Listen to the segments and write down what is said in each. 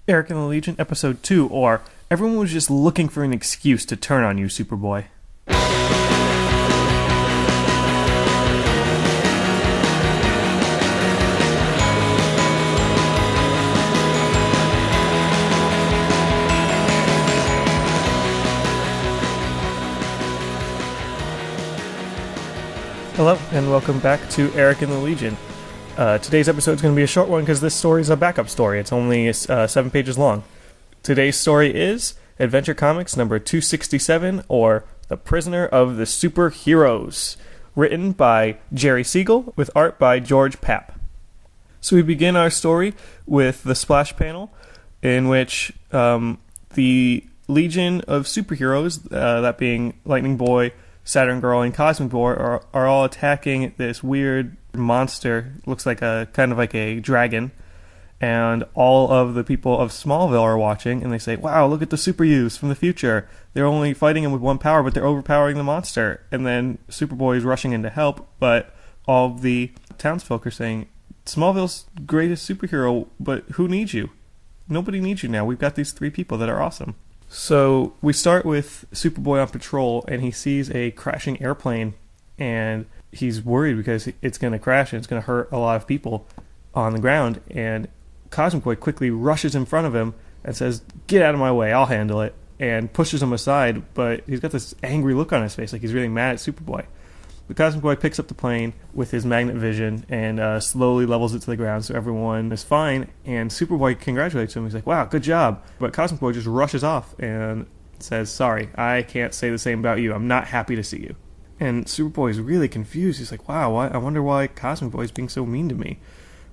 Eric and the Legion, Episode 2, or Everyone Was Just Looking for an Excuse to Turn on You, Superboy. Hello, and welcome back to Eric and the Legion. Today's episode is going to be a short one because this story is a backup story. It's only 7 pages long. Today's story is Adventure Comics number 267, or The Prisoner of the Superheroes, written by Jerry Siegel with art by George Papp. So we begin our story with the splash panel in which the Legion of Superheroes, that being Lightning Boy, Saturn Girl, and Cosmic Boy, are all attacking this weird monster. Looks like a kind of like a dragon, and all of the people of Smallville are watching, and they say, "Wow, look at the super youths from the future. They're only fighting him with one power, but they're overpowering the monster." And then Superboy is rushing in to help, but all of the townsfolk are saying, "Smallville's greatest superhero, but who needs you? Nobody needs you now. We've got these 3 people that are awesome." So we start with Superboy on patrol, and he sees a crashing airplane, and he's worried because it's going to crash and it's going to hurt a lot of people on the ground. And Cosmic Boy quickly rushes in front of him and says, "Get out of my way, I'll handle it," and pushes him aside, but he's got this angry look on his face, like he's really mad at Superboy. The Cosmic Boy picks up the plane with his magnet vision and slowly levels it to the ground so everyone is fine, and Superboy congratulates him. He's like, "Wow, good job." But Cosmic Boy just rushes off and says, "Sorry, I can't say the same about you. I'm not happy to see you." And Superboy is really confused. He's like, "Wow, I wonder why Cosmic Boy is being so mean to me."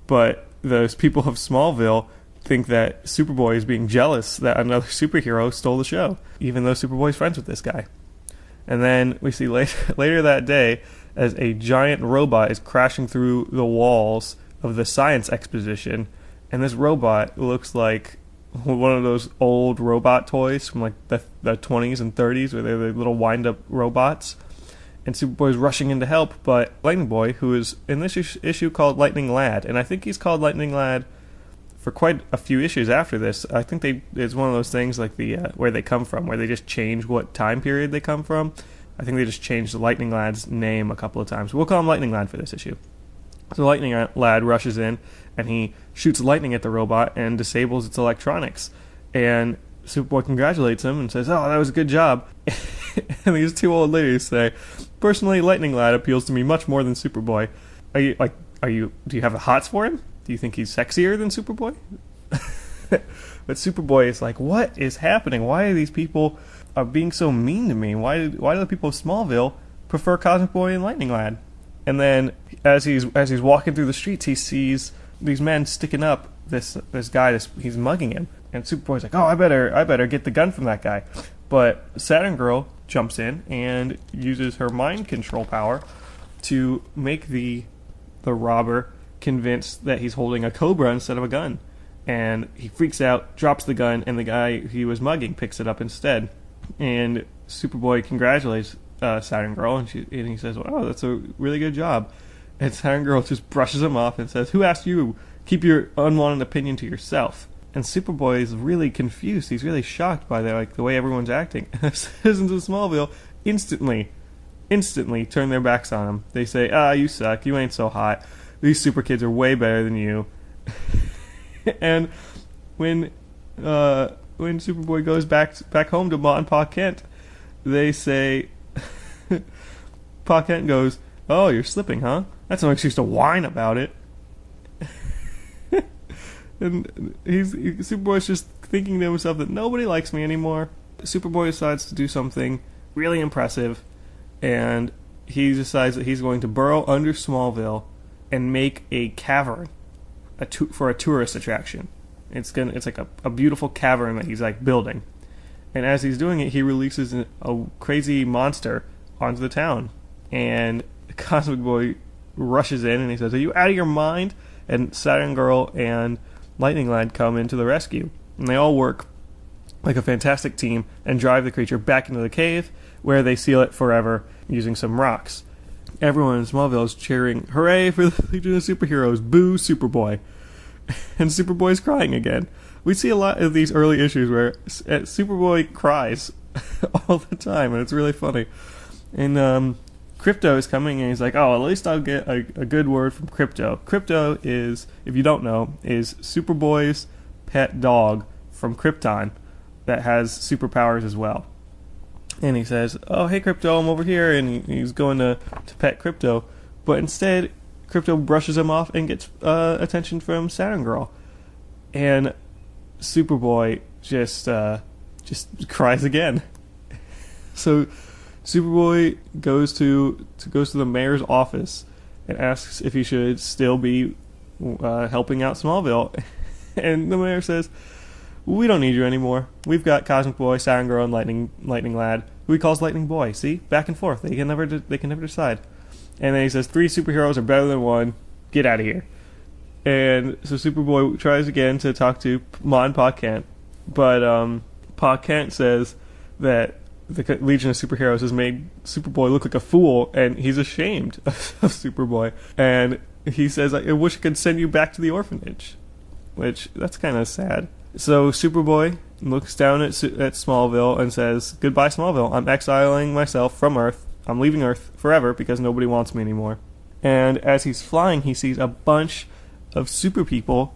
But those people of Smallville think that Superboy is being jealous that another superhero stole the show, even though Superboy's friends with this guy. And then we see later that day as a giant robot is crashing through the walls of the science exposition, and this robot looks like one of those old robot toys from like the 20s and 30s, where they're the little wind-up robots. And Superboy's rushing in to help, but Lightning Boy, who is in this issue called Lightning Lad, and I think he's called Lightning Lad for quite a few issues after this. I think it's one of those things like the where they come from, where they just change what time period they come from. I think they just changed the Lightning Lad's name a couple of times. We'll call him Lightning Lad for this issue. So Lightning Lad rushes in, and he shoots lightning at the robot and disables its electronics. And Superboy congratulates him and says, "Oh, that was a good job." And these 2 old ladies say, "Personally, Lightning Lad appeals to me much more than Superboy. Do you have the hots for him? Do you think he's sexier than Superboy?" But Superboy is like, "What is happening? Why are these people being so mean to me? Why do the people of Smallville prefer Cosmic Boy and Lightning Lad?" And then as he's walking through the streets, he sees these men sticking up this guy. He's mugging him, and Superboy's like, "Oh, I better get the gun from that guy." But Saturn Girl jumps in and uses her mind control power to make the robber convinced that he's holding a cobra instead of a gun. And he freaks out, drops the gun, and the guy he was mugging picks it up instead. And Superboy congratulates Saturn Girl, and he says, "Oh, that's a really good job." And Saturn Girl just brushes him off and says, "Who asked you? Keep your unwanted opinion to yourself." And Superboy is really confused. He's really shocked by the way everyone's acting. And the citizens of Smallville instantly turn their backs on him. They say, "You suck. You ain't so hot. These super kids are way better than you." And when Superboy goes back home to Ma and Pa Kent, they say, Pa Kent goes, "Oh, you're slipping, huh? That's no excuse to whine about it." And Superboy's just thinking to himself that nobody likes me anymore. Superboy decides to do something really impressive, and he decides that he's going to burrow under Smallville and make a cavern for a tourist attraction. It's like a beautiful cavern that he's like building. And as he's doing it, he releases a crazy monster onto the town. And Cosmic Boy rushes in and he says, "Are you out of your mind?" And Saturn Girl and Lightning Lad come into the rescue. And they all work like a fantastic team and drive the creature back into the cave, where they seal it forever using some rocks. Everyone in Smallville is cheering, "Hooray for the Legion of Superheroes! Boo, Superboy!" And Superboy's crying again. we see a lot of these early issues where Superboy cries all the time, and it's really funny. And Crypto is coming, and he's like, oh, at least I'll get a good word from Crypto. Crypto is, if you don't know, is Superboy's pet dog from Krypton that has superpowers as well. And he says, oh, hey, Crypto, I'm over here, and he's going to pet Crypto. But instead, Crypto brushes him off and gets attention from Saturn Girl. And Superboy just cries again. So Superboy goes to the mayor's office and asks if he should still be helping out Smallville. And the mayor says, we don't need you anymore. We've got Cosmic Boy, Saturn Girl, and Lightning Lad, who he calls Lightning Boy. See? Back and forth. They can never decide. And then he says, 3 superheroes are better than 1. Get out of here. And so Superboy tries again to talk to Ma and Pa Kent. But Pa Kent says that the Legion of Superheroes has made Superboy look like a fool, and he's ashamed of Superboy. And he says, I wish I could send you back to the orphanage. Which, that's kind of sad. So Superboy looks down at Smallville and says, goodbye, Smallville. I'm exiling myself from Earth. I'm leaving Earth forever because nobody wants me anymore. And as he's flying, he sees a bunch of super people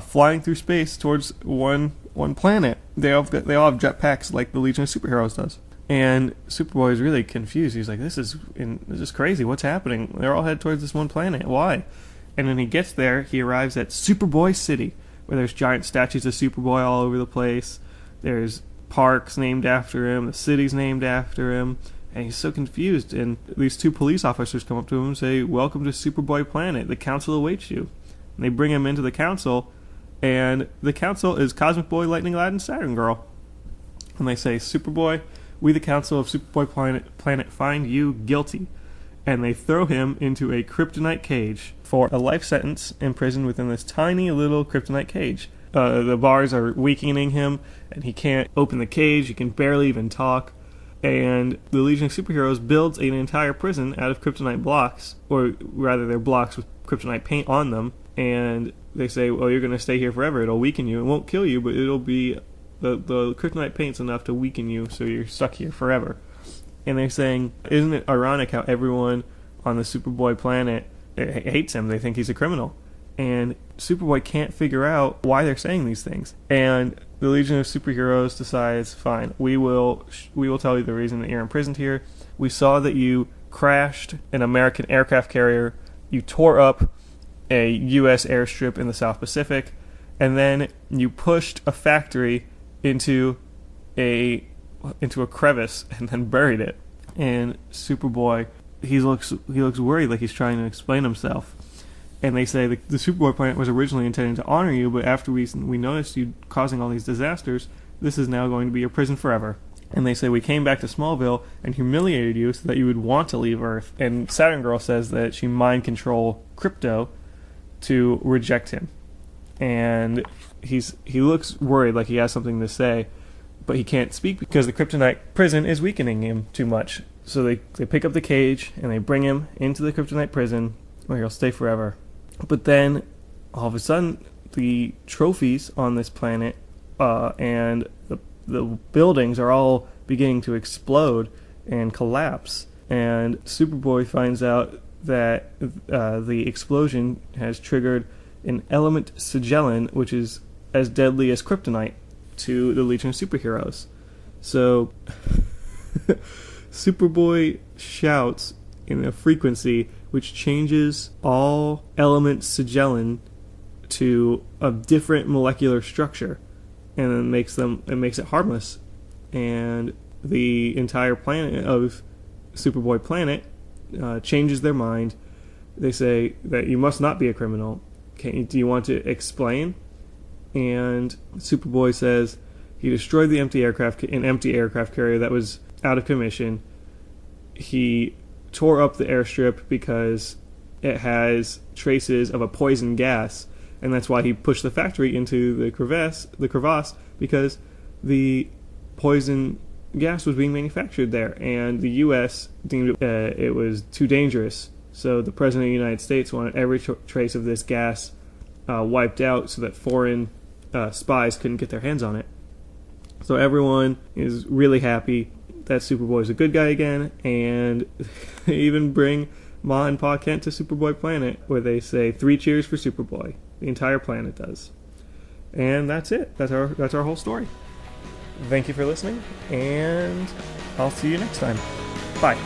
flying through space towards one planet. They all have jetpacks like the Legion of Superheroes does. And Superboy is really confused. He's like, this is crazy. What's happening? They're all headed towards this one planet. Why? And when he gets there, he arrives at Superboy City, where there's giant statues of Superboy all over the place. There's parks named after him. The city's named after him. And he's so confused. And these 2 police officers come up to him and say, welcome to Superboy Planet. The council awaits you. And they bring him into the council. And the council is Cosmic Boy, Lightning Lad, and Saturn Girl. And they say, Superboy, we the council of Superboy Planet find you guilty. And they throw him into a kryptonite cage for a life sentence imprisoned within this tiny little kryptonite cage. The bars are weakening him, and he can't open the cage. He can barely even talk. And the Legion of Superheroes builds an entire prison out of kryptonite blocks, or rather they're blocks with kryptonite paint on them. And they say, well, you're going to stay here forever. It'll weaken you. It won't kill you, but it'll be... The kryptonite paint's enough to weaken you, so you're stuck here forever. And they're saying, isn't it ironic how everyone on the Superboy planet hates him? They think he's a criminal. And Superboy can't figure out why they're saying these things. And the Legion of Superheroes decides, fine, we will tell you the reason that you're imprisoned here. We saw that you crashed an American aircraft carrier. You tore up a U.S. airstrip in the South Pacific. And then you pushed a factory into a crevice and then buried it. And Superboy, he looks worried, like he's trying to explain himself. And they say the Superboy planet was originally intended to honor you, but after we noticed you causing all these disasters, this is now going to be your prison forever. And they say we came back to Smallville and humiliated you so that you would want to leave Earth. And Saturn Girl says that she mind control Crypto to reject him. And he looks worried, like he has something to say, but he can't speak because the kryptonite prison is weakening him too much. So they pick up the cage and they bring him into the kryptonite prison where he'll stay forever. But then, all of a sudden, the trophies on this planet and the buildings are all beginning to explode and collapse. And Superboy finds out that the explosion has triggered an element sigillin, which is as deadly as kryptonite to the Legion of Superheroes. So Superboy shouts in a frequency which changes all element sigillin to a different molecular structure, and then makes it harmless. And the entire planet of Superboy Planet changes their mind. They say that you must not be a criminal. Do you want to explain? And Superboy says he destroyed an empty aircraft carrier that was out of commission. He tore up the airstrip because it has traces of a poison gas, and that's why he pushed the factory into the crevasse, because the poison gas was being manufactured there, and the U.S. deemed it was too dangerous. So the President of the United States wanted every trace of this gas wiped out so that foreign spies couldn't get their hands on it. So everyone is really happy that Superboy is a good guy again, and they even bring Ma and Pa Kent to Superboy Planet, where they say 3 cheers for Superboy. The entire planet does. And that's it. That's our whole story. Thank you for listening, and I'll see you next time. Bye.